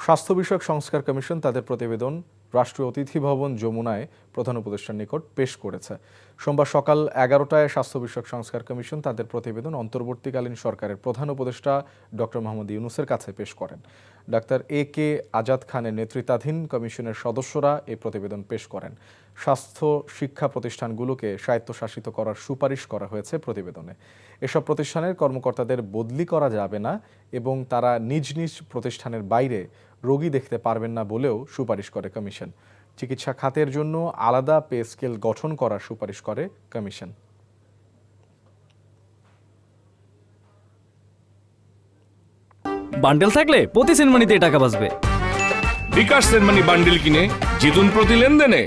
স্বাস্থ্য বিষয়ক সংস্কার কমিশন তাদের প্রতিবেদন রাষ্ট্রীয় অতিথি ভবন যমুনায় প্রধান উপদেষ্টার নিকট পেশ করেছে। সোমবার সকাল 11টায় স্বাস্থ্য বিষয়ক সংস্কার কমিশন তাদের প্রতিবেদন অন্তর্বর্তীকালীন সরকারের প্রধান উপদেষ্টা ডক্টর মোহাম্মদ ইউনূসের কাছে পেশ করেন। ডাক্তার এ.কে আজাদ খানের নেতৃত্বাধীন কমিশনের সদস্যরা এই প্রতিবেদন পেশ করেন। স্বাস্থ্য শিক্ষা প্রতিষ্ঠানগুলোকে স্বায়ত্তশাসিত করার সুপারিশ করা হয়েছে প্রতিবেদনে। এসব প্রতিষ্ঠানের কর্মকর্তাদের বদলি করা যাবে না এবং তারা নিজ নিজ প্রতিষ্ঠানের বাইরে রোগী দেখতে পারবেন না বলেও সুপারিশ করে কমিশন। চিকিৎসা খাতের জন্য আলাদা পে স্কেল গঠন করার সুপারিশ করে কমিশন। বান্ডেল থাকলে প্রতি সেনমানিতে টাকা বাঁচবে। বিকাশ সেনমানি বান্ডিল কিনে জিতুন প্রতি লেনদেনে।